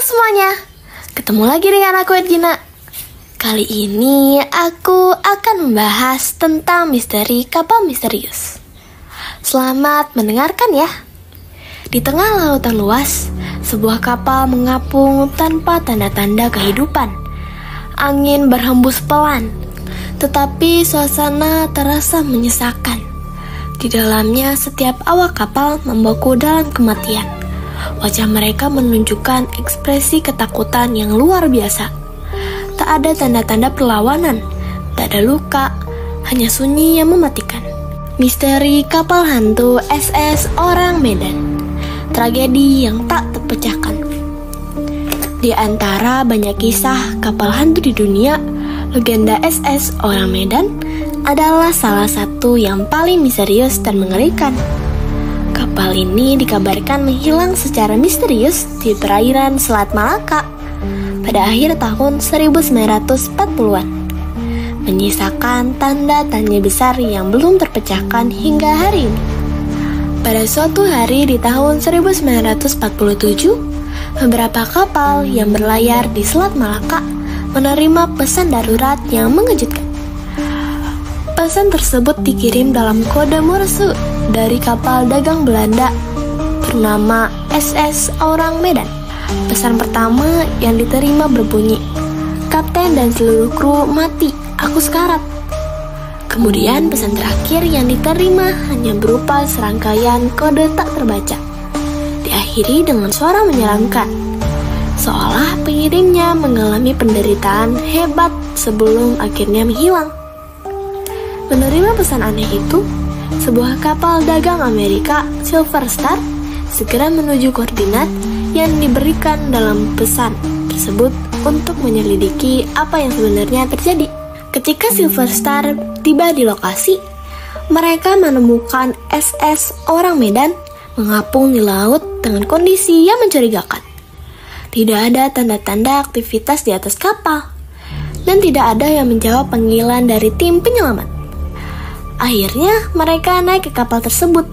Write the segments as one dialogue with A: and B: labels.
A: semuanya, ketemu lagi dengan aku Edgina. Kali ini aku akan membahas tentang misteri kapal misterius. Selamat mendengarkan ya. Di tengah lautan luas, sebuah kapal mengapung tanpa tanda-tanda kehidupan. Angin berhembus pelan, tetapi suasana terasa menyesakan. Di dalamnya setiap awak kapal membeku dalam kematian. Wajah mereka menunjukkan ekspresi ketakutan yang luar biasa. Tak ada tanda-tanda perlawanan, tak ada luka, hanya sunyi yang mematikan. Misteri kapal hantu SS Orang Medan. Tragedi yang tak terpecahkan. Di antara banyak kisah kapal hantu di dunia, legenda SS Orang Medan adalah salah satu yang paling misterius dan mengerikan. Kapal ini dikabarkan menghilang secara misterius di perairan Selat Malaka pada akhir tahun 1940-an, menyisakan tanda tanya besar yang belum terpecahkan hingga hari ini. Pada suatu hari di tahun 1947, beberapa kapal yang berlayar di Selat Malaka menerima pesan darurat yang mengejutkan. Pesan tersebut dikirim dalam kode Morse dari kapal dagang Belanda bernama SS Orang Medan. Pesan pertama yang diterima berbunyi, "Kapten dan seluruh kru mati, aku sekarat." Kemudian pesan terakhir yang diterima hanya berupa serangkaian kode tak terbaca. Diakhiri dengan suara menyeramkan, seolah pengirimnya mengalami penderitaan hebat sebelum akhirnya menghilang. Menerima pesan aneh itu, sebuah kapal dagang Amerika, Silver Star, segera menuju koordinat yang diberikan dalam pesan tersebut untuk menyelidiki apa yang sebenarnya terjadi. Ketika Silver Star tiba di lokasi, mereka menemukan SS Orang Medan mengapung di laut dengan kondisi yang mencurigakan. Tidak ada tanda-tanda aktivitas di atas kapal, dan tidak ada yang menjawab panggilan dari tim penyelamat. Akhirnya mereka naik ke kapal tersebut,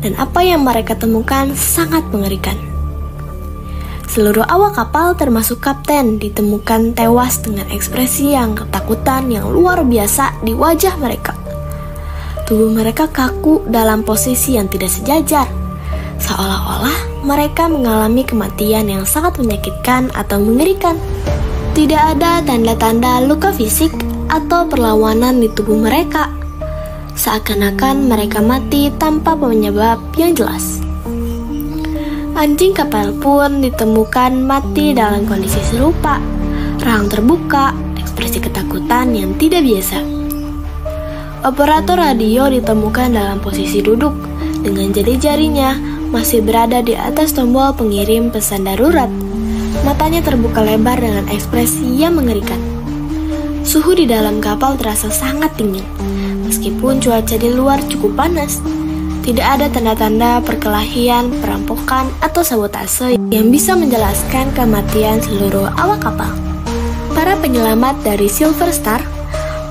A: dan apa yang mereka temukan sangat mengerikan. Seluruh awak kapal termasuk kapten ditemukan tewas dengan ekspresi yang ketakutan yang luar biasa di wajah mereka. Tubuh mereka kaku dalam posisi yang tidak sejajar, seolah-olah mereka mengalami kematian yang sangat menyakitkan atau mengerikan. Tidak ada tanda-tanda luka fisik atau perlawanan di tubuh mereka. Seakan-akan mereka mati tanpa penyebab yang jelas. Anjing kapal pun ditemukan mati dalam kondisi serupa, rahang terbuka, ekspresi ketakutan yang tidak biasa. Operator radio ditemukan dalam posisi duduk, dengan jari-jarinya masih berada di atas tombol pengirim pesan darurat. Matanya terbuka lebar dengan ekspresi yang mengerikan. Suhu di dalam kapal terasa sangat dingin. Meskipun cuaca di luar cukup panas, tidak ada tanda-tanda perkelahian, perampokan, atau sabotase yang bisa menjelaskan kematian seluruh awak kapal. Para penyelamat dari Silver Star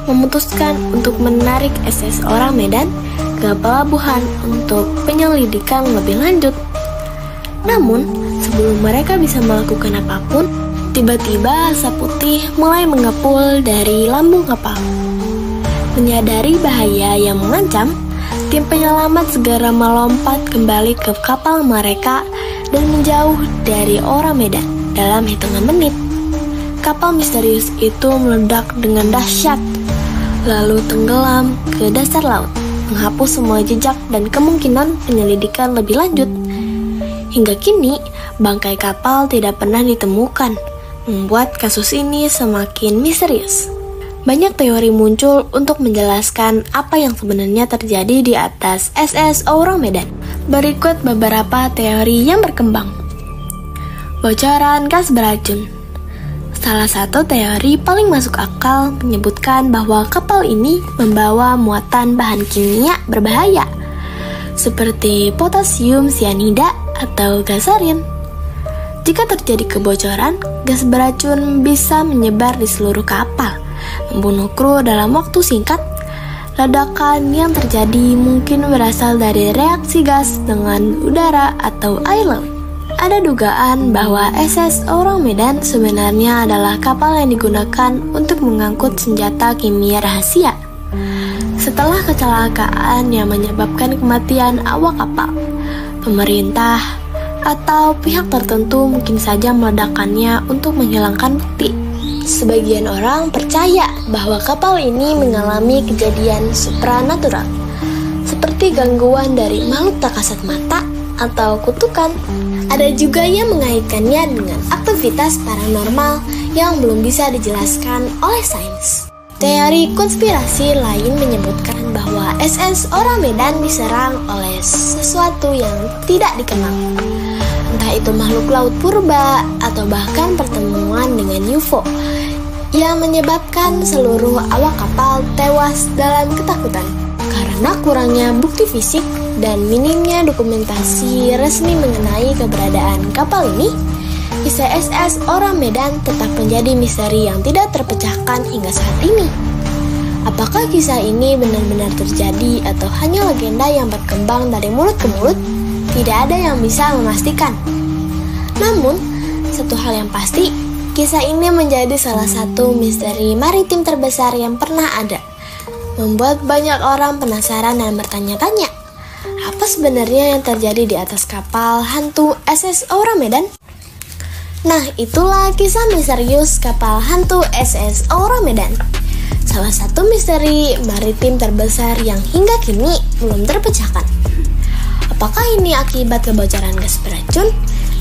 A: memutuskan untuk menarik SS Orang Medan ke pelabuhan untuk penyelidikan lebih lanjut. Namun, sebelum mereka bisa melakukan apapun, tiba-tiba asap putih mulai mengepul dari lambung kapal. Menyadari bahaya yang mengancam, tim penyelamat segera melompat kembali ke kapal mereka dan menjauh dari Orang Medan dalam hitungan menit. Kapal misterius itu meledak dengan dahsyat, lalu tenggelam ke dasar laut, menghapus semua jejak dan kemungkinan penyelidikan lebih lanjut. Hingga kini, bangkai kapal tidak pernah ditemukan, membuat kasus ini semakin misterius. Banyak teori muncul untuk menjelaskan apa yang sebenarnya terjadi di atas SS Orang Medan. Berikut beberapa teori yang berkembang. Bocoran gas beracun. Salah satu teori paling masuk akal menyebutkan bahwa kapal ini membawa muatan bahan kimia berbahaya, seperti potasium sianida atau gas sarin. Jika terjadi kebocoran, gas beracun bisa menyebar di seluruh kapal, membunuh kru dalam waktu singkat. Ledakan yang terjadi mungkin berasal dari reaksi gas dengan udara atau air laut. ada dugaan bahwa SS Orang Medan sebenarnya adalah kapal yang digunakan untuk mengangkut senjata kimia rahasia. Setelah kecelakaan yang menyebabkan kematian awak kapal, pemerintah atau pihak tertentu mungkin saja meledakkannya untuk menghilangkan bukti. Sebagian orang percaya bahwa kapal ini mengalami kejadian supranatural, seperti gangguan dari makhluk tak kasat mata atau kutukan. Ada juga yang mengaitkannya dengan aktivitas paranormal yang belum bisa dijelaskan oleh sains. Teori konspirasi lain menyebutkan bahwa SS Orang Medan diserang oleh sesuatu yang tidak dikenal. Entah itu makhluk laut purba atau bahkan pertemuan dengan UFO yang menyebabkan seluruh awak kapal tewas dalam ketakutan. Karena kurangnya bukti fisik dan minimnya dokumentasi resmi mengenai keberadaan kapal ini, kisah SS Orang Medan tetap menjadi misteri yang tidak terpecahkan hingga saat ini. Apakah kisah ini benar-benar terjadi atau hanya legenda yang berkembang dari mulut ke mulut? Tidak ada yang bisa memastikan. Namun, satu hal yang pasti, kisah ini menjadi salah satu misteri maritim terbesar yang pernah ada. Membuat banyak orang penasaran dan bertanya-tanya, apa sebenarnya yang terjadi di atas kapal hantu SS Orang Medan? Nah, itulah kisah misterius kapal hantu SS Orang Medan. Salah satu misteri maritim terbesar yang hingga kini belum terpecahkan. Apakah ini akibat kebocoran gas beracun,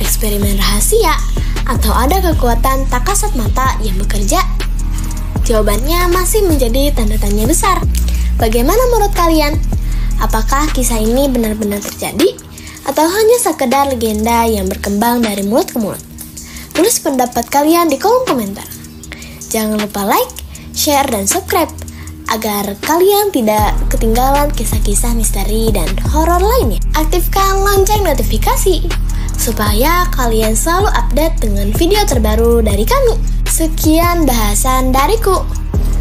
A: eksperimen rahasia, atau ada kekuatan tak kasat mata yang bekerja? Jawabannya masih menjadi tanda tanya besar. Bagaimana menurut kalian? Apakah kisah ini benar-benar terjadi? Atau hanya sekedar legenda yang berkembang dari mulut ke mulut? Tulis pendapat kalian di kolom komentar. Jangan lupa like, share, dan subscribe agar kalian tidak ketinggalan kisah-kisah misteri dan horor lainnya. Aktifkan lonceng notifikasi supaya kalian selalu update dengan video terbaru dari kami. Sekian bahasan dariku.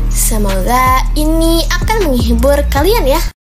A: Semoga ini akan menghibur kalian ya.